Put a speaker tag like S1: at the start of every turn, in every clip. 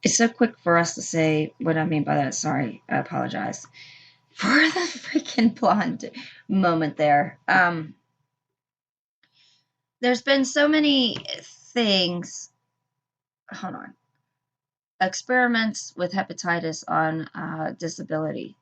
S1: It's so quick for us to say what I mean by that. Sorry, I apologize for the freaking blonde moment there. There's been so many things. Hold on. Experiments with hepatitis on disability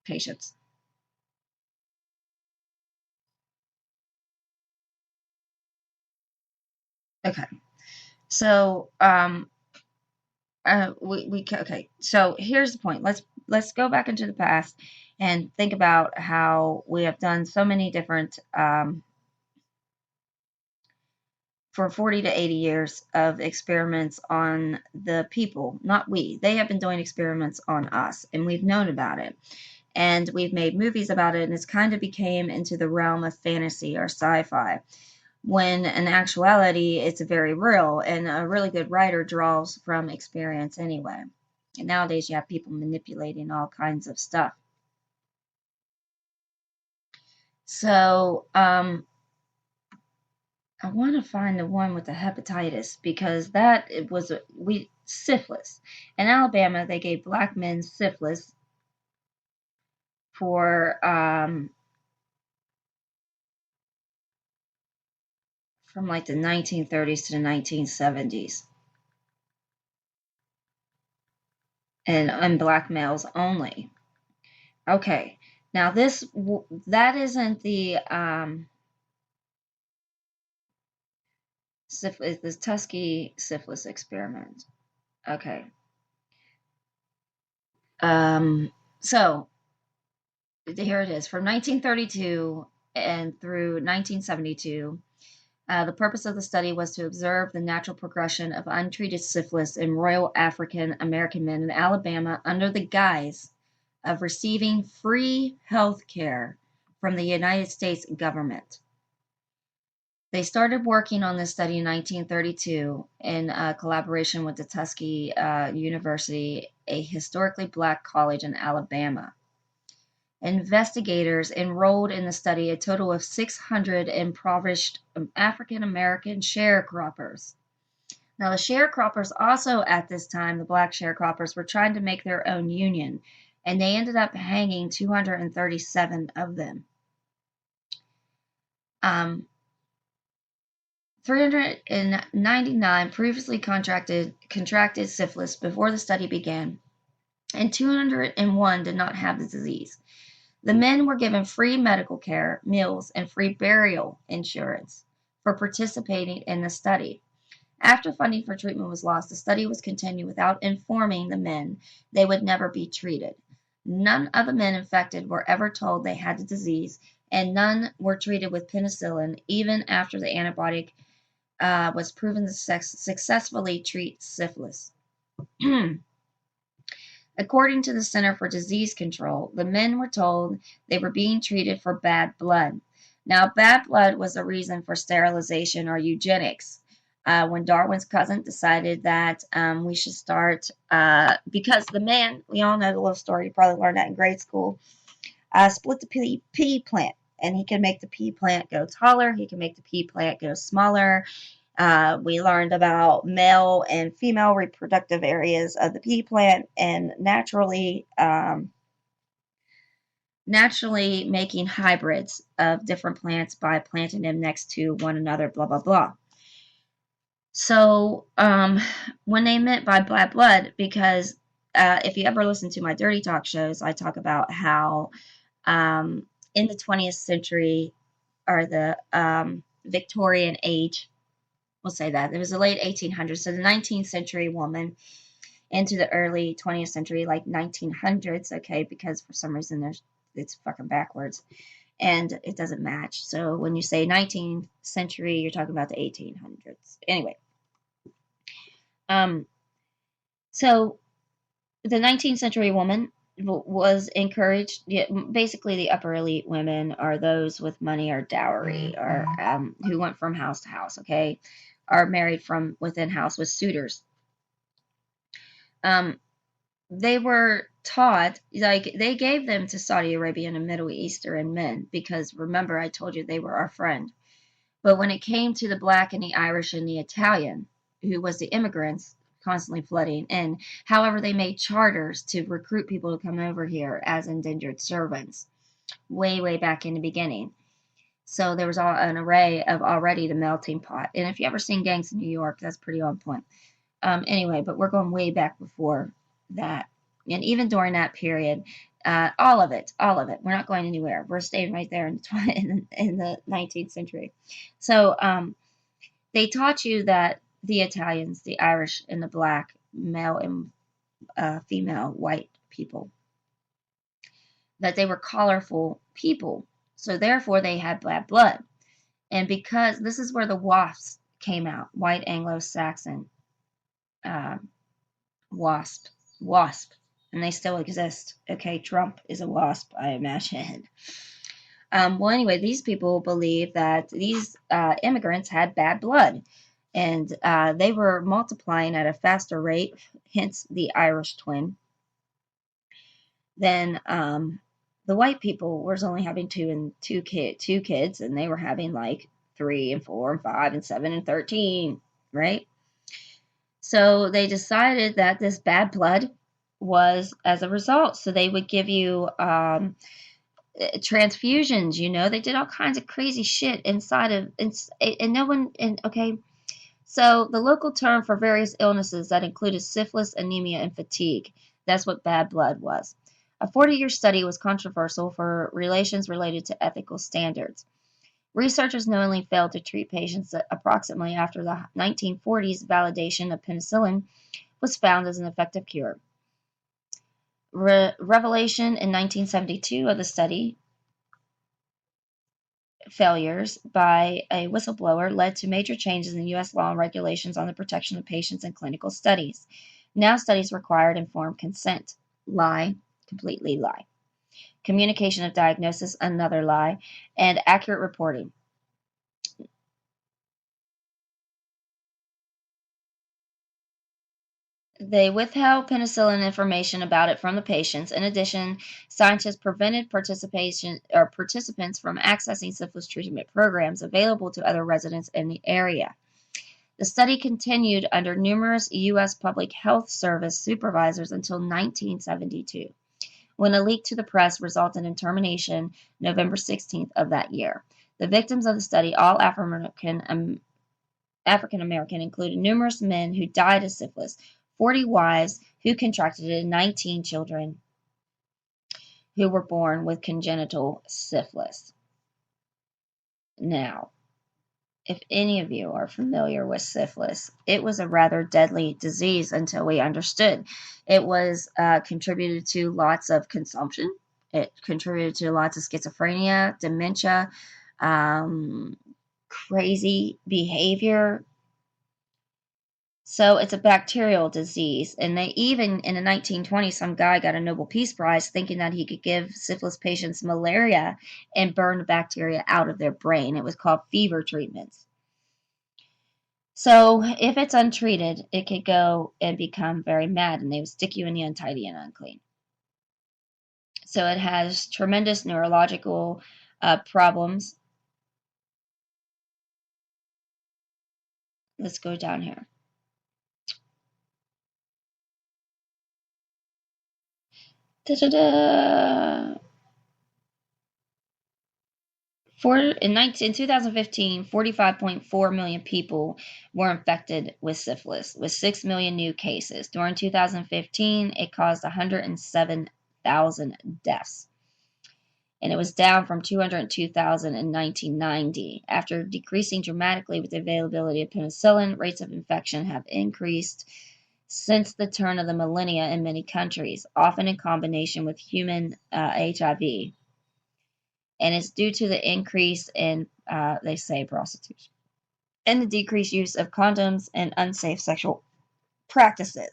S1: patients. Okay, so okay. So here's the point. Let's go back into the past and think about how we have done so many different for 40 to 80 years of experiments on the people, not we. They have been doing experiments on us, and we've known about it. And we've made movies about it, and it's kind of became into the realm of fantasy or sci-fi. When in actuality, it's very real, and a really good writer draws from experience anyway. And nowadays, you have people manipulating all kinds of stuff. So, I want to find the one with the hepatitis because that it was we syphilis. In Alabama, they gave black men syphilis for from like the 1930s to the 1970s, and black males only. Okay, now that isn't the syphilis, the Tuskegee syphilis experiment. Okay, so here it is from 1932 and through 1972. The purpose of the study was to observe the natural progression of untreated syphilis in Royal African American men in Alabama under the guise of receiving free health care from the United States government. They started working on this study in 1932 in collaboration with the Tuskegee University, a historically black college in Alabama. Investigators enrolled in the study a total of 600 impoverished African American sharecroppers. Now, the sharecroppers also at this time, the black sharecroppers, were trying to make their own union, and they ended up hanging 237 of them. 399 previously contracted syphilis before the study began, and 201 did not have the disease. The men were given free medical care, meals, and free burial insurance for participating in the study. After funding for treatment was lost, the study was continued without informing the men they would never be treated. None of the men infected were ever told they had the disease, and none were treated with penicillin even after the antibiotic was proven to successfully treat syphilis. According to the Center for Disease Control, the men were told they were being treated for bad blood. Now, bad blood was the reason for sterilization or eugenics. When Darwin's cousin decided that we should start, because the man, we all know the little story, you probably learned that in grade school, split the pea plant. And he can make the pea plant go taller, he can make the pea plant go smaller. We learned about male and female reproductive areas of the pea plant and naturally making hybrids of different plants by planting them next to one another, blah, blah, blah. So, when they meant by bad blood, because if you ever listen to my Dirty Talk shows, I talk about how in the 20th century or the Victorian age, we'll say that. It was the late 1800s, so the 19th century woman into the early 20th century, like 1900s, okay, because for some reason it's fucking backwards and it doesn't match. So when you say 19th century, you're talking about the 1800s. Anyway, so the 19th century woman was encouraged. Basically, the upper elite women are those with money or dowry, or who went from house to house. Okay, are married from within house with suitors. They were taught, like they gave them to Saudi Arabian and Middle Eastern men because remember I told you they were our friend. But when it came to the black and the Irish and the Italian, who was the immigrants, constantly flooding. And however, they made charters to recruit people to come over here as indentured servants way back in the beginning. So there was an array of already the melting pot. And if you ever seen Gangs in New York, that's pretty on point. Anyway, but we're going way back before that. And even during that period, all of it. We're not going anywhere. We're staying right there in the 19th century. So they taught you that the Italians, the Irish, and the black, male and female white people, that they were colorful people. So therefore, they had bad blood. And because this is where the WASPs came out, white Anglo-Saxon uh, wasp, wasp, and they still exist. Okay, Trump is a wasp, I imagine. Well, anyway, these people believe that these immigrants had bad blood, and they were multiplying at a faster rate, hence the Irish twin, than the white people was only having two kids, and they were having like 3 and 4 and 5 and 7 and 13, right? So they decided that this bad blood was as a result. So they would give you transfusions. They did all kinds of crazy shit inside of, and no one. And okay, so the local term for various illnesses that included syphilis, anemia, and fatigue. That's what bad blood was. A 40-year study was controversial for relations related to ethical standards. Researchers knowingly failed to treat patients approximately after the 1940s validation of penicillin was found as an effective cure. Revelation in 1972 of the study failures by a whistleblower led to major changes in U.S. law and regulations on the protection of patients in clinical studies. Now studies required informed consent. Lie, completely lie. Communication of diagnosis, another lie. And accurate reporting. They withheld penicillin information about it from the patients. In addition, scientists prevented participants from accessing syphilis treatment programs available to other residents in the area. The study continued under numerous U.S. Public Health Service supervisors until 1972, when a leak to the press resulted in termination November 16th of that year. The victims of the study, all African American, included numerous men who died of syphilis, 40 wives who contracted it, and 19 children who were born with congenital syphilis. Now, if any of you are familiar with syphilis, it was a rather deadly disease until we understood. It was contributed to lots of consumption. It contributed to lots of schizophrenia, dementia, crazy behavior. So it's a bacterial disease. And they even, in the 1920s, some guy got a Nobel Peace Prize thinking that he could give syphilis patients malaria and burn the bacteria out of their brain. It was called fever treatments. So if it's untreated, it could go and become very mad, and they would stick you in the untidy and unclean. So it has tremendous neurological problems. Let's go down here. Da-da-da. In 2015, 45.4 million people were infected with syphilis, with 6 million new cases. During 2015, it caused 107,000 deaths, and it was down from 202,000 in 1990. After decreasing dramatically with the availability of penicillin, rates of infection have increased since the turn of the millennia in many countries, often in combination with human HIV. And it's due to the increase in, they say, prostitution and the decreased use of condoms and unsafe sexual practices.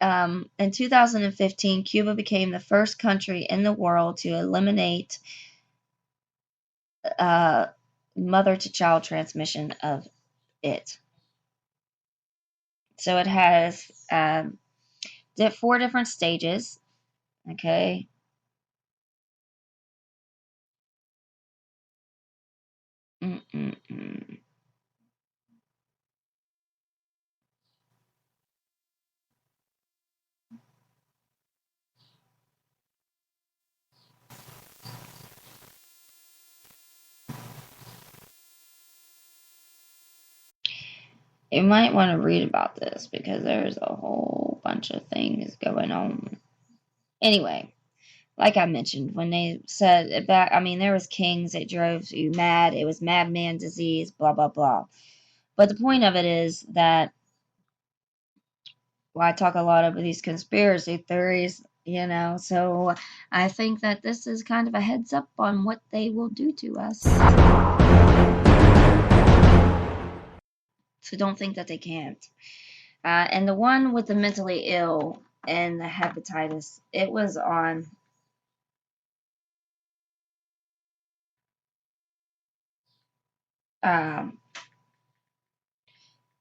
S1: In 2015, Cuba became the first country in the world to eliminate mother-to-child transmission of it. So it has 4 different stages. Okay. You might want to read about this because there's a whole bunch of things going on. Anyway, like I mentioned, when they said it back, I mean, there was kings that drove you mad. It was madman disease, blah, blah, blah. But the point of it is that, well, I talk a lot about these conspiracy theories, so I think that this is kind of a heads up on what they will do to us. So don't think that they can't. And the one with the mentally ill and the hepatitis, it was on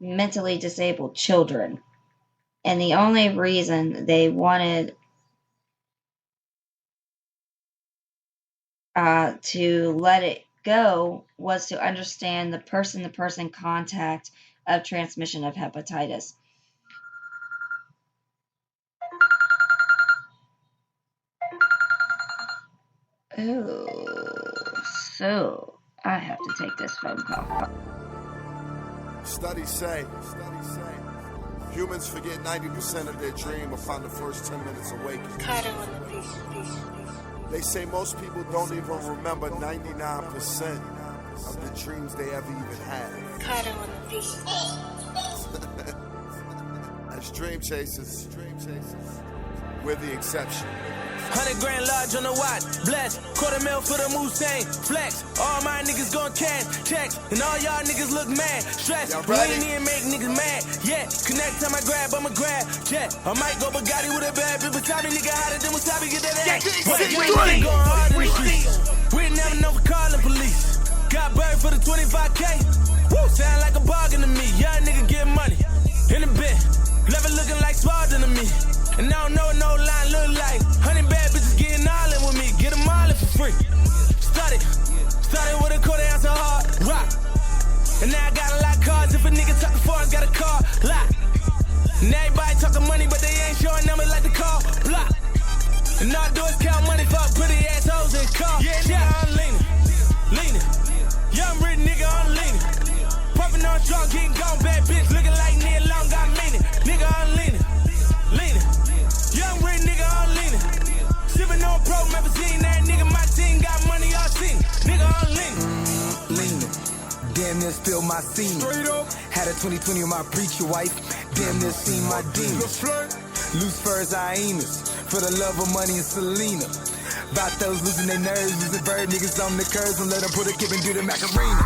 S1: mentally disabled children. And the only reason they wanted to let it go was to understand the person-to-person contact of transmission of hepatitis. Oh, so I have to take this phone call.
S2: Studies say humans forget 90% of their dream upon the first 10 minutes awakening. They say most people don't even remember 99% of the dreams they ever even had. As dream chasers, we're the exception.
S3: 100 grand large on the watch, blessed. $250,000 for the Mustang, flex. All my niggas gon' cash, checks. And all y'all niggas look mad, stressed. We ain't even make niggas mad, yeah. Connect time I grab, I'ma grab, jet. I might go Bugatti with a bad bitch, Wasabi, nigga hotter than Wasabi, get that ass. What a dream, nigga going hard in the streets. We never know for calling police. Got buried for the 25K. Woo, sound like a bargain to me. Young nigga get money, in the bit. Level looking like Spartan to me. And I don't know what no line look like. 100 bad bitches getting all in with me. Get them all in for free. Started with a quarter ounce of hard rock. And now I got a lot of cars. If a nigga talking foreign, got a car lot. And everybody talking money, but they ain't showing numbers like the car block. And all I do is count money for pretty assholes and cars. Yeah, nigga, I'm leaning. Young rich nigga, I'm leaning. Puffin' on strong, getting gone, bad bitch. Looking like Neil Long, got meaning. Nigga, I'm leaning. Young rich nigga, I'm leaning. Sippin' on pro, never seen that nigga. My team got money, all seen. Nigga, I'm
S4: leaning. Damn near spilled my semen. Had a 2020 with my preacher wife. Damn near seen my demons. Loose furs, hyenas. For the love of money and Selena. About those losing their nerves, losing bird niggas on the curves and let them put a kip and do the Macarena.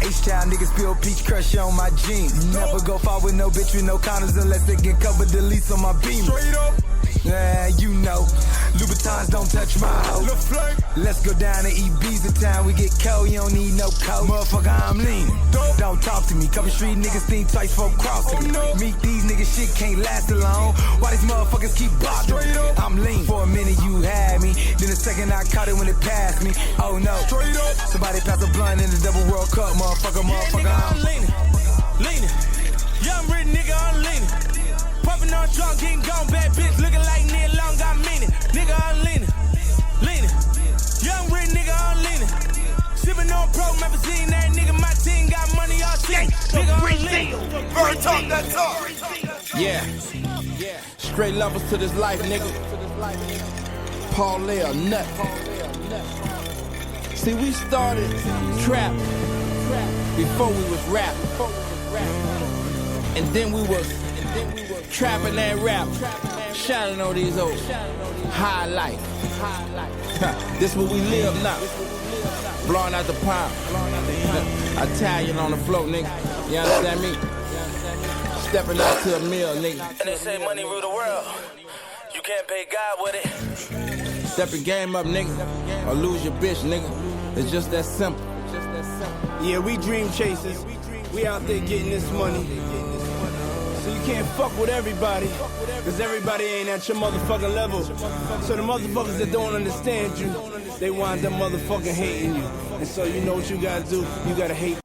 S4: H-Town niggas spill peach crush on my jeans. Never go far with no bitch with no condoms unless they can cover the lease on my beamer. Yeah, you know, Louboutins don't touch my hoe. Let's go down to Ibiza town, we get cold, you don't need no coat. Motherfucker, I'm leaning. Don't talk to me, couple street niggas think twice for crossing me. Meet these niggas, shit can't last alone. Why these motherfuckers keep bothering me? I'm lean. For a minute you had me, then a second I caught it when it passed me. Oh no, somebody pass a blunt in the double World Cup, motherfucker,
S3: I'm leaning. Young rich nigga, I'm leaning. Puffin' on strong, getting gone, bad bitch. Looking like Neil Long, got meaning. Nigga, I'm leaning. Young rich nigga, I'm leaning. Sippin' on pro, never seen that nigga. My team got money, all seen. Nigga, I'm leaning.
S2: Bird talk, that talk.
S5: Yeah. Straight levels to this life, nigga. Paul Lair, nut. See, we started trap before we was rap. And then we was trapping and rap, shining on these old high life. This what we live now. Blowing out the pound. Italian on the floor, nigga. You understand me? Stepping out to a meal, nigga.
S3: And they say money rule the world. You can't pay God with it.
S5: Step your game up, nigga, or lose your bitch, nigga. It's just that simple.
S6: Yeah, we dream chasers. We out there getting this money. So you can't fuck with everybody, cause everybody ain't at your motherfucking level. So the motherfuckers that don't understand you, they wind up motherfucking hating you. And so you know what you gotta do? You gotta hate